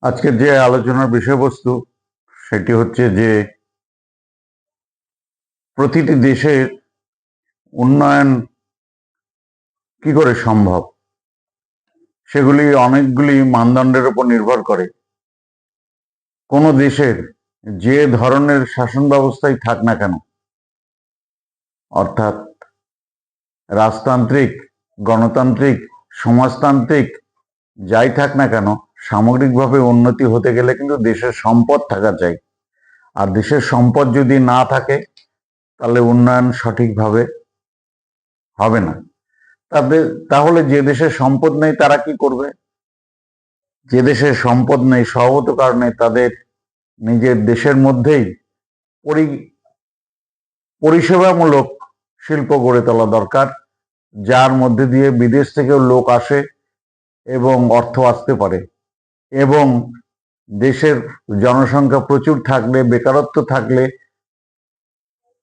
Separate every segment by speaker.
Speaker 1: আজকের যে আলোচনার বিষয়বস্তু সেটি হচ্ছে যে প্রতিটি দেশের উন্নয়ন কি করে সম্ভব। সেগুলি অনেকগুলি মানদণ্ডের উপর নির্ভর করে। কোনো দেশের যে ধরনের শাসন ব্যবস্থাই থাক না কেন, অর্থাৎ রাজতান্ত্রিক, গণতান্ত্রিক, সমাজতান্ত্রিক যাই থাক না কেন, সামগ্রিকভাবে উন্নতি হতে গেলে কিন্তু দেশের সম্পদ থাকা চাই। আর দেশের সম্পদ যদি না থাকে তাহলে উন্নয়ন সঠিকভাবে হবে না। তাহলে যে দেশের সম্পদ নেই তারা কি করবে? যে দেশের সম্পদ নেই স্বভাবত কারণে তাদের নিজের দেশের মধ্যেই পরিষেবামূলক শিল্প গড়ে তোলা দরকার, যার মধ্যে দিয়ে বিদেশ থেকেও লোক আসে এবং অর্থ আসতে পারে। এবং দেশের জনসংখ্যা প্রচুর থাকলে, বেকারত্ব থাকলে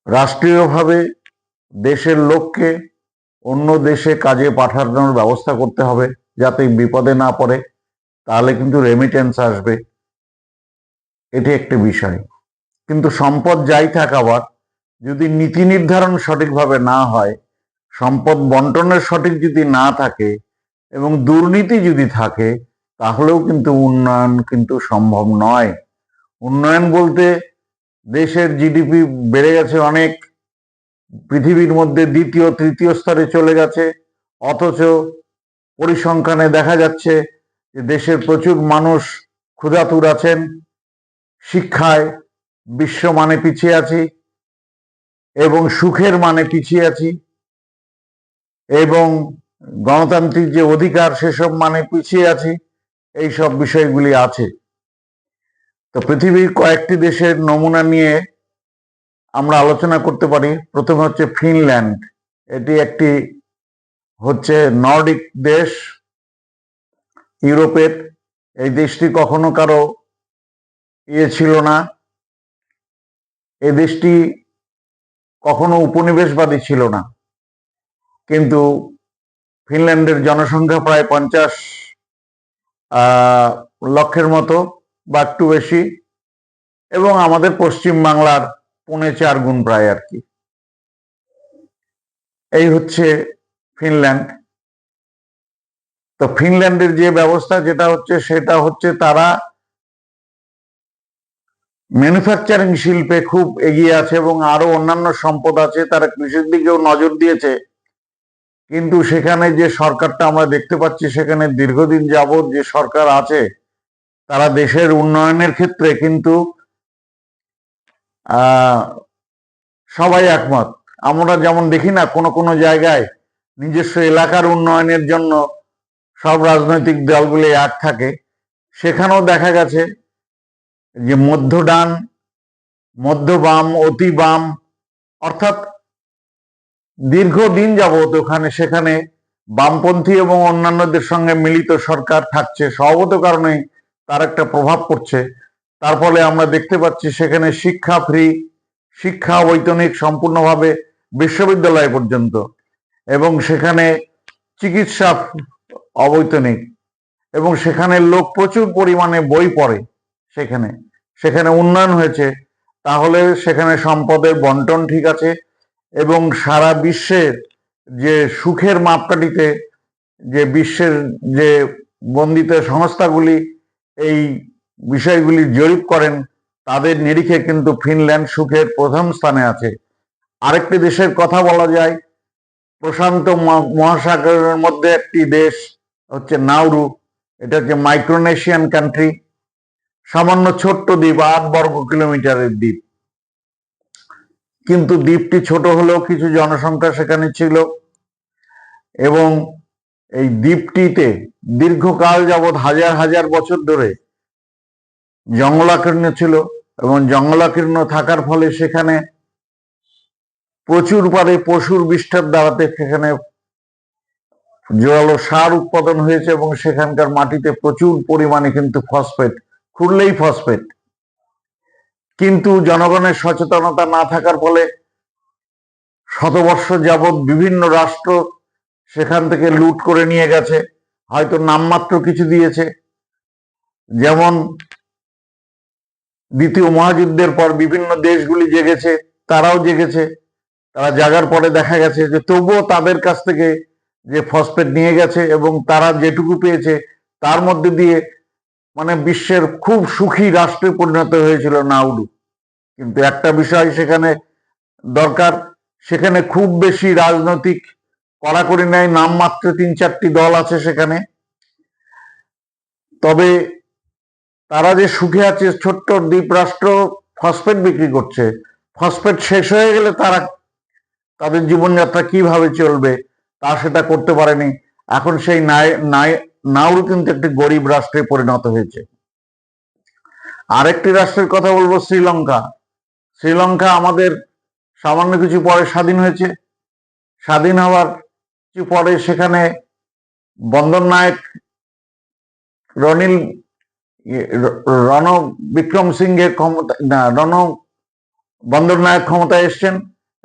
Speaker 1: রাষ্ট্রীয়ভাবে দেশের লোককে অন্য দেশে কাজে পাঠানোর ব্যবস্থা করতে হবে যাতে বিপদে না পড়ে, তাহলে কিন্তু রেমিটেন্স আসবে। এটি একটি বিষয়। কিন্তু সম্পদ যাই থাক, আবার যদি নীতি নির্ধারণ সঠিকভাবে না হয়, সম্পদ বন্টনের সঠিক যদি না থাকে এবং দুর্নীতি যদি থাকে, তাহলেও কিন্তু উন্নয়ন কিন্তু সম্ভব নয়। উন্নয়ন বলতে দেশের জিডিপি বেড়ে গেছে অনেক, পৃথিবীর মধ্যে দ্বিতীয় তৃতীয় স্তরে চলে গেছে, অথচ পরিসংখ্যানে দেখা যাচ্ছে যে দেশের প্রচুর মানুষ ক্ষুধাতুর আছেন, শিক্ষায় বিশ্ব মানে পিছিয়ে আছি এবং সুখের মানে পিছিয়ে আছি, এবং গণতান্ত্রিক যে অধিকার সেসব মানে পিছিয়ে আছি। এই সব বিষয়গুলি আছে। তো পৃথিবীর কয়েকটি দেশের নমুনা নিয়ে আমরা আলোচনা করতে পারি। প্রথমে হচ্ছে ফিনল্যান্ড। এটি একটি হচ্ছে নর্ডিক দেশ, ইউরোপের। এই দেশটি কখনো কারো ছিল না। এই দেশটি কখনো উপনিবেশবাদী ছিল না, কিন্তু ফিনল্যান্ডের জনসংখ্যা প্রায় 50 লক্ষের মতো বা একটু বেশি, এবং আমাদের পশ্চিম বাংলার 4.5 গুণ প্রায় আর কি। এই হচ্ছে ফিনল্যান্ড। তো ফিনল্যান্ডের যে ব্যবস্থা সেটা হচ্ছে তারা ম্যানুফ্যাকচারিং শিল্পে খুব এগিয়ে আছে এবং আরো অন্যান্য সম্পদ আছে। তারা কৃষির দিকেও নজর দিয়েছে, কিন্তু সেখানে যে সরকারটা আমরা দেখতে পাচ্ছি, সেখানে দীর্ঘদিন যাবৎ যে সরকার আছে তারা দেশের উন্নয়নের ক্ষেত্রে কিন্তু সবাই একমত। আমরা যেমন দেখি না, কোনো কোনো জায়গায় নিজস্ব এলাকার উন্নয়নের জন্য সব রাজনৈতিক দলগুলি এক থাকে, সেখানেও দেখা গেছে যে মধ্য ডান, মধ্য বাম, অতি বাম, অর্থাৎ দীর্ঘদিন যাবৎ সেখানে বামপন্থী এবং অন্যান্যদের সঙ্গে মিলিত সরকার থাকছে। স্বভাবত কারণে তার একটা প্রভাব পড়ছে। তার ফলে আমরা দেখতে পাচ্ছি সেখানে শিক্ষা ফ্রি, শিক্ষা বৈতনিক সম্পূর্ণভাবে বিশ্ববিদ্যালয় পর্যন্ত, এবং সেখানে চিকিৎসা অবৈতনিক, এবং সেখানে লোক প্রচুর পরিমাণে বই পড়ে। সেখানে উন্নয়ন হয়েছে। তাহলে সেখানে সম্পদের বন্টন ঠিক আছে, এবং সারা বিশ্বের যে সুখের মাপকাঠিতে যে বিশ্বের যে বন্দিত সংস্থাগুলি এই বিষয়গুলি জরিপ করেন, তাদের নিরিখে কিন্তু ফিনল্যান্ড সুখের প্রথম স্থানে আছে। আরেকটি দেশের কথা বলা যায়, প্রশান্ত মহাসাগরের মধ্যে একটি দেশ হচ্ছে নাউরু। এটা হচ্ছে মাইক্রোনেশিয়ান কান্ট্রি, সামান্য ছোট্ট দ্বীপ, 8 বর্গ কিলোমিটারের দ্বীপ। কিন্তু দ্বীপটি ছোট হলেও কিছু জনসংখ্যা সেখানে ছিল, এবং এই দ্বীপটিতে দীর্ঘকাল যাবৎ হাজার হাজার বছর ধরে জঙ্গলাকীর্ণ ছিল, এবং জঙ্গলাকীর্ণ থাকার ফলে সেখানে প্রচুর পারে পশুর বিষ্ঠার দ্বারাতে সেখানে জোরালো সার উৎপাদন হয়েছে, এবং সেখানকার মাটিতে প্রচুর পরিমাণে কিন্তু ফসফেট, খুঁড়লেই ফসফেট। কিন্তু জনগণের সচেতনতা না থাকার ফলে শতবর্ষ যাবৎ বিভিন্ন রাষ্ট্র সেখান থেকে লুট করে নিয়ে গেছে, হয়তো নামমাত্র কিছু দিয়েছে, যেমন দ্বিতীয় মহাযুদ্ধের পর বিভিন্ন দেশগুলি জেগেছে, তারাও জেগেছে। তারা জাগার পরে দেখা গেছে যে তবুও তাদের কাছ থেকে যে ফসফেট নিয়ে গেছে এবং তারা যেটুকু পেয়েছে তার মধ্যে দিয়ে মানে বিশ্বের খুব সুখী রাষ্ট্রে পরিণত হয়েছিল নাউরু। কিন্তু একটা বিষয় সেখানে দরকার, সেখানে খুব বেশি রাজনৈতিক কড়াকড়ি নেই, নামমাত্র 3-4টি দল আছে সেখানে। তবে তারা যে সুখে আছে, ছোট্ট দ্বীপ রাষ্ট্র ফসফেট বিক্রি করছে, ফসফেট শেষ হয়ে গেলে তারা তাদের জীবনযাত্রা কিভাবে চলবে তা সেটা করতে পারেনি। এখন সেই নাউরু কিন্তু একটি গরিব রাষ্ট্রে পরিণত হয়েছে। আরেকটি রাষ্ট্রের কথা বলবো, শ্রীলঙ্কা। শ্রীলঙ্কা আমাদের সামান্য কিছু পরে স্বাধীন হয়েছে। স্বাধীন হওয়ার কিছু পরে সেখানে বন্দর নায়ক রণ বিক্রম সিংহের বন্দর নায়ক ক্ষমতায় এসছেন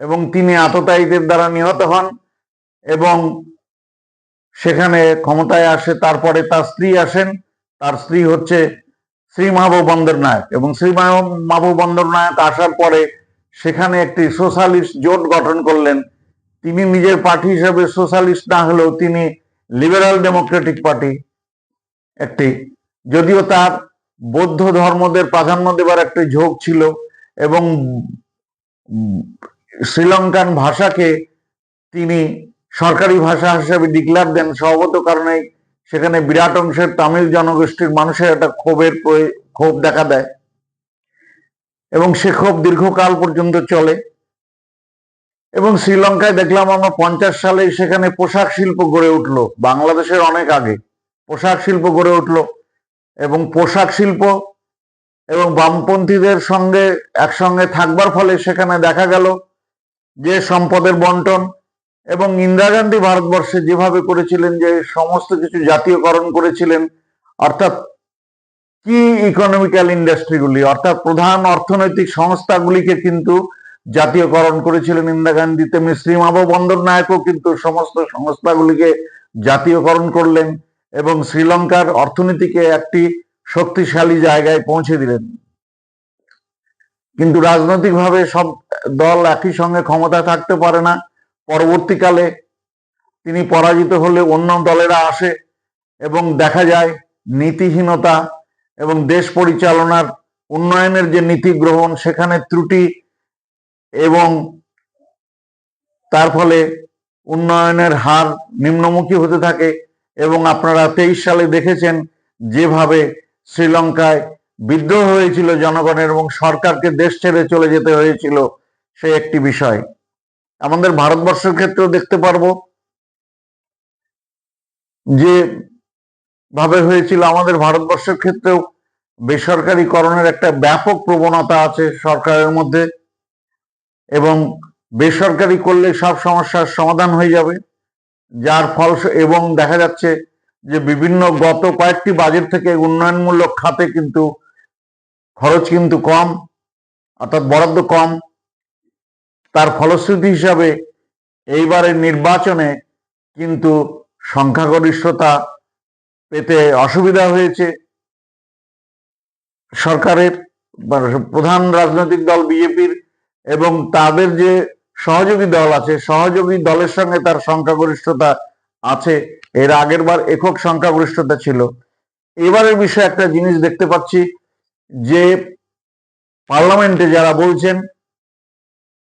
Speaker 1: এবং তিনি আততায়ীদের দ্বারা নিহত হন এবং সেখানে ক্ষমতায় আসে। তারপরে তার স্ত্রী আসেন, তার স্ত্রী হচ্ছে শ্রী মাহবুব বন্দর নায়ক, এবং শ্রী মাহবুব বন্দর নায়ক আসার পরে সেখানে একটি সোশ্যালিস্ট জোট গঠন করলেন। তিনি নিজের পার্টি হিসেবে সোশ্যালিস্ট না হলেও তিনি লিবারাল ডেমোক্রেটিক পার্টি একটি, যদিও তার বৌদ্ধ ধর্মদের প্রাধান্য দেবার একটি ঝোঁক ছিল এবং শ্রীলঙ্কান ভাষাকে তিনি সরকারি ভাষা হিসেবে ডিক্লেয়ার দেন। স্বভাবত কারণে সেখানে বিরাট অংশের তামিল জনগোষ্ঠীর মানুষের একটা ক্ষোভ দেখা দেয় এবং সে ক্ষোভ দীর্ঘকাল পর্যন্ত চলে। এবং শ্রীলঙ্কায় দেখলাম আমরা 50 সালে সেখানে পোশাক শিল্প গড়ে উঠলো, বাংলাদেশের অনেক আগে পোশাক শিল্প গড়ে উঠলো এবং পোশাক শিল্প এবং বামপন্থীদের সঙ্গে একসঙ্গে থাকবার ফলে সেখানে দেখা গেল যে সম্পদের বন্টন, এবং ইন্দিরা গান্ধী ভারতবর্ষে যেভাবে করেছিলেন যে সমস্ত কিছু জাতীয়করণ করেছিলেন, অর্থাৎ কি ইকোনমিক্যাল ইন্ডাস্ট্রিগুলি অর্থাৎ প্রধান অর্থনৈতিক সংস্থাগুলিকে কিন্তু জাতীয়করণ করেছিলেন ইন্দিরা গান্ধী, তেমনি শ্রী মাহবুব বন্দর নায়কও কিন্তু সমস্ত সংস্থাগুলিকে জাতীয়করণ করলেন এবং শ্রীলঙ্কার অর্থনীতিকে একটি শক্তিশালী জায়গায় পৌঁছে দিলেন। কিন্তু রাজনৈতিকভাবে সব দল একই সঙ্গে ক্ষমতায় থাকতে পারে না। পরবর্তীকালে তিনি পরাজিত হলে অন্য দলেরা আসে এবং দেখা যায় নীতিহীনতা এবং দেশ পরিচালনার উন্নয়নের যে নীতি গ্রহণ সেখানে ত্রুটি, এবং তার ফলে উন্নয়নের হার নিম্নমুখী হতে থাকে। এবং আপনারা 23 সালে দেখেছেন যেভাবে শ্রীলঙ্কায় বিদ্রোহ হয়েছিল জনগণের এবং সরকারকে দেশ ছেড়ে চলে যেতে হয়েছিল, সে একটি বিষয়। আমাদের ভারতবর্ষের ক্ষেত্রেও দেখতে পারবো যে ভাবে হয়েছিল। আমাদের ভারতবর্ষের ক্ষেত্রেও বেসরকারীকরণের একটা ব্যাপক প্রবণতা আছে সরকারের মধ্যে, এবং বেসরকারি করলে সব সমস্যার সমাধান হয়ে যাবে, যার ফল এবং দেখা যাচ্ছে যে বিভিন্ন গত কয়েকটি বাজেট থেকে উন্নয়নমূলক খাতে কিন্তু খরচ কিন্তু কম, অর্থাৎ বরাদ্দ কম। তার ফলশ্রুতি হিসাবে এইবারের নির্বাচনে কিন্তু সংখ্যাগরিষ্ঠতা পেতে অসুবিধা হয়েছে সরকারের, প্রধান রাজনৈতিক দল বিজেপির, এবং তাদের যে সহযোগী দল আছে সহযোগী দলের সঙ্গে তার সংখ্যাগরিষ্ঠতা আছে। এর আগের বার একক সংখ্যাগরিষ্ঠতা ছিল। এবারের বিষয়ে একটা জিনিস দেখতে পাচ্ছি যে পার্লামেন্টে যারা বলছেন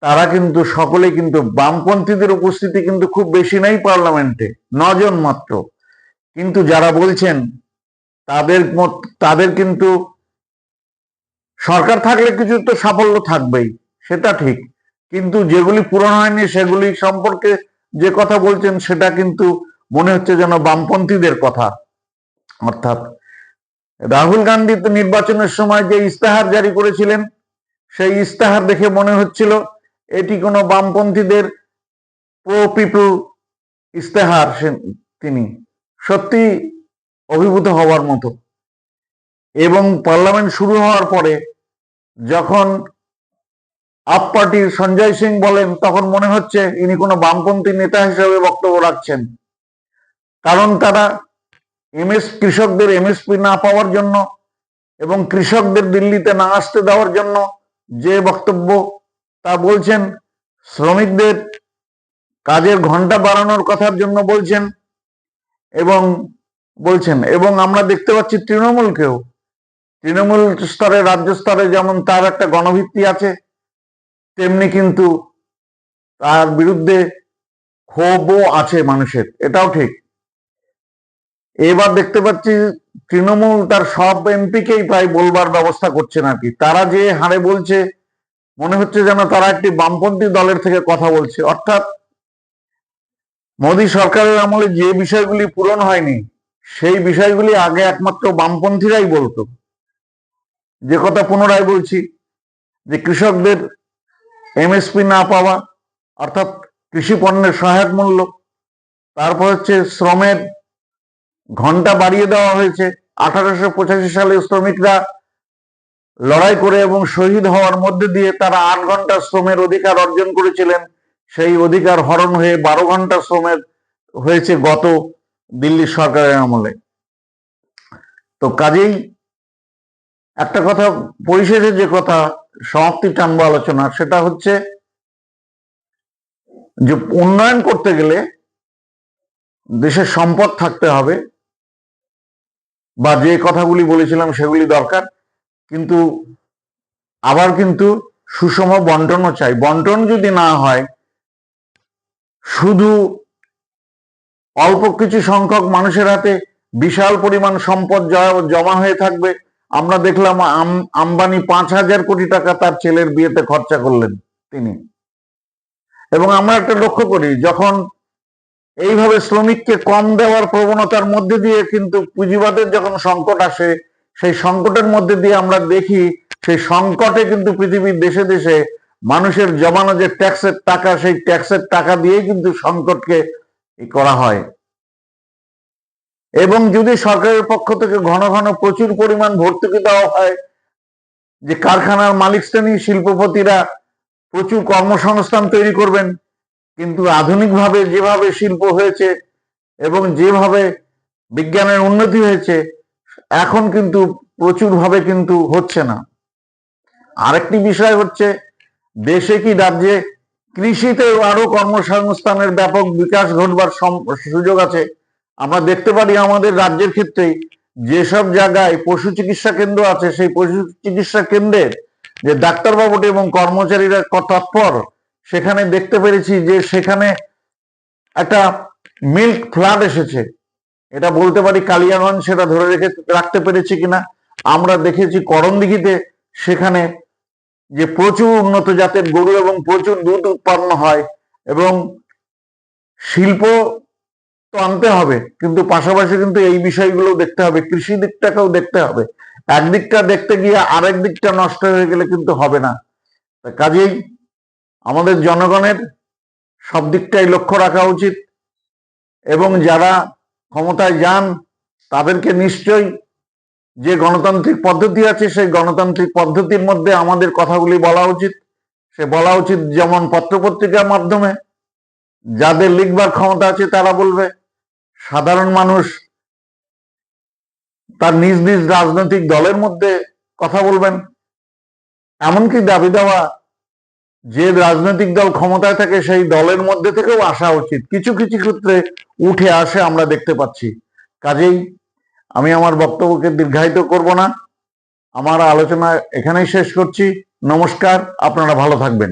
Speaker 1: তারা কিন্তু সকলে কিন্তু বামপন্থীদের উপস্থিতি কিন্তু খুব বেশি নেই পার্লামেন্টে, 9 জন মাত্র। কিন্তু যারা বলছেন তাদের কিন্তু সরকার থাকলে কিছু তো সাফল্য থাকবেই, সেটা ঠিক, কিন্তু যেগুলি পূরণ হয়নি সেগুলি সম্পর্কে যে কথা বলছেন সেটা কিন্তু মনে হচ্ছে যেন বামপন্থীদের কথা। অর্থাৎ রাহুল গান্ধী তো নির্বাচনের সময় যে ইস্তাহার জারি করেছিলেন সেই ইস্তাহার দেখে মনে হচ্ছিল এটি কোনো বামপন্থীদের প্রো পিপল ইস্তাহার। তিনি সত্যি অভিভূত হওয়ার মতো। এবং পার্লামেন্ট শুরু হওয়ার পরে যখন আপ পার্টির সঞ্জয় সিং বলেন তখন মনে হচ্ছে ইনি কোনো বামপন্থী নেতা হিসেবে বক্তব্য রাখছেন, কারণ তারা কৃষকদের এমএসপি না পাওয়ার জন্য এবং কৃষকদের দিল্লিতে না আসতে দেওয়ার জন্য যে বক্তব্য তা বলছেন, শ্রমিকদের কাজের ঘন্টা বাড়ানোর কথার জন্য বলছেন এবং আমরা দেখতে পাচ্ছি তৃণমূল স্তরে, রাজ্য স্তরে যেমন তার একটা গণভিত্তি আছে, তেমনি কিন্তু তার বিরুদ্ধে ক্ষোভও আছে মানুষের, এটাও ঠিক। এবার দেখতে পাচ্ছি তৃণমূল তার সব এমপিকেই প্রায় বলবার ব্যবস্থা করছেন আর কি। তারা যে হারে বলছে, মনে হচ্ছে যেন তারা একটি বামপন্থী দলের থেকে কথা বলছে। অর্থাৎ মোদী সরকারের আমলে যে বিষয়গুলি পূরণ হয়নি, সেই বিষয়গুলি আগে একমাত্র বামপন্থীরাই বলতো। যে কথা পুনরায় বলছি, যে কৃষকদের এমএসপি না পাওয়া, অর্থাৎ কৃষি পণ্যের সহায়ক মূল্য, তারপর হচ্ছে শ্রমের ঘন্টা বাড়িয়ে দেওয়া হয়েছে। 1885 সালে শ্রমিকরা লড়াই করে এবং শহীদ হওয়ার মধ্যে দিয়ে তারা 8 ঘন্টা শ্রমের অধিকার অর্জন করেছিলেন, সেই অধিকার হরণ হয়ে 12 ঘন্টা শ্রমের হয়েছে গত দিল্লি সরকারের আমলে। তো কাজেই একটা কথা পরিশেষে, যে কথা সমাপ্তি টানবো আলোচনা, সেটা হচ্ছে যে উন্নয়ন করতে গেলে দেশের সম্পদ থাকতে হবে, বা যে কথাগুলি বলেছিলাম সেগুলি দরকার, কিন্তু আবার কিন্তু সুষম বন্টনও চাই। বন্টন যদি না হয়, শুধু অল্প কিছু সংখ্যক মানুষের হাতে বিশাল পরিমাণ সম্পদ জমা হয়ে থাকবে। আমরা দেখলাম আম্বানি 5,000 কোটি টাকা তার ছেলের বিয়েতে খরচা করলেন তিনি। এবং আমরা একটা লক্ষ্য করি, যখন এইভাবে শ্রমিককে কম দেওয়ার প্রবণতার মধ্যে দিয়ে কিন্তু পুঁজিবাদের যখন সংকট আসে, সেই সংকটের মধ্যে দিয়ে আমরা দেখি, সেই সংকটে কিন্তু পৃথিবীর দেশে দেশে মানুষের জমানো যে ট্যাক্সের টাকা, সেই ট্যাক্সের টাকা দিয়েই কিন্তু সংকটকে করা হয়। এবং যদি সরকারের পক্ষ থেকে ঘন ঘন প্রচুর পরিমাণ ভর্তুকি দেওয়া হয়, যে কারখানার মালিক শ্রেণী, শিল্পপতিরা প্রচুর কর্মসংস্থান তৈরি করবেন, কিন্তু আধুনিকভাবে যেভাবে শিল্প হয়েছে এবং যেভাবে বিজ্ঞানের উন্নতি হয়েছে, এখন কিন্তু প্রচুরভাবে কিন্তু হচ্ছে না। আরেকটি বিষয় হচ্ছে, দেশে কি রাজ্যে কৃষিতে আরো কর্মসংস্থানের ব্যাপক বিকাশ ঘটবার সুযোগ আছে। আমরা দেখতে পারি আমাদের রাজ্যের ক্ষেত্রে যেসব জায়গায় পশু চিকিৎসা কেন্দ্র আছে, সেই পশু চিকিৎসা কেন্দ্রের যে ডাক্তারবাবুটি এবং কর্মচারীরা তৎপর, সেখানে দেখতে পেরেছি যে সেখানে একটা মিল্ক ফ্লাড এসেছে। এটা বলতে পারি কালিয়াগঞ্জ সেটা ধরে রাখতে পেরেছি কিনা। আমরা দেখেছি করণদিঘিতে, সেখানে যে প্রচুর উন্নত জাতের গরু এবং প্রচুর দুধ উৎপন্ন হয়, এবং শিল্প তো আনতে হবে, কিন্তু পাশাপাশি কিন্তু এই বিষয়গুলো দেখতে হবে, কৃষি দিকটাকেও দেখতে হবে। একদিকটা দেখতে গিয়ে আরেক দিকটা নষ্ট হয়ে গেলে কিন্তু হবে না। কাজেই আমাদের জনগণের সব দিকটাই লক্ষ্য রাখা উচিত, এবং যারা ক্ষমতায় যান তাদেরকে নিশ্চয়ই যে গণতান্ত্রিক পদ্ধতি আছে, সেই গণতান্ত্রিক পদ্ধতির মধ্যে আমাদের কথাগুলি বলা উচিত। সে বলা উচিত যেমন পত্রপত্রিকার মাধ্যমে, যাদের লিখবার ক্ষমতা আছে তারা বলবে, সাধারণ মানুষ তার নিজ নিজ রাজনৈতিক দলের মধ্যে কথা বলবেন। এমনকি দাবি দেওয়া, যে রাজনৈতিক দল ক্ষমতায় থাকে সেই দলের মধ্যে থেকেও আসা উচিত, কিছু কিছু ক্ষেত্রে উঠে আসে, আমরা দেখতে পাচ্ছি। কাজেই আমি আমার বক্তব্যকে দীর্ঘায়িত করব না, আমার আলোচনা এখানেই শেষ করছি। নমস্কার, আপনারা ভালো থাকবেন।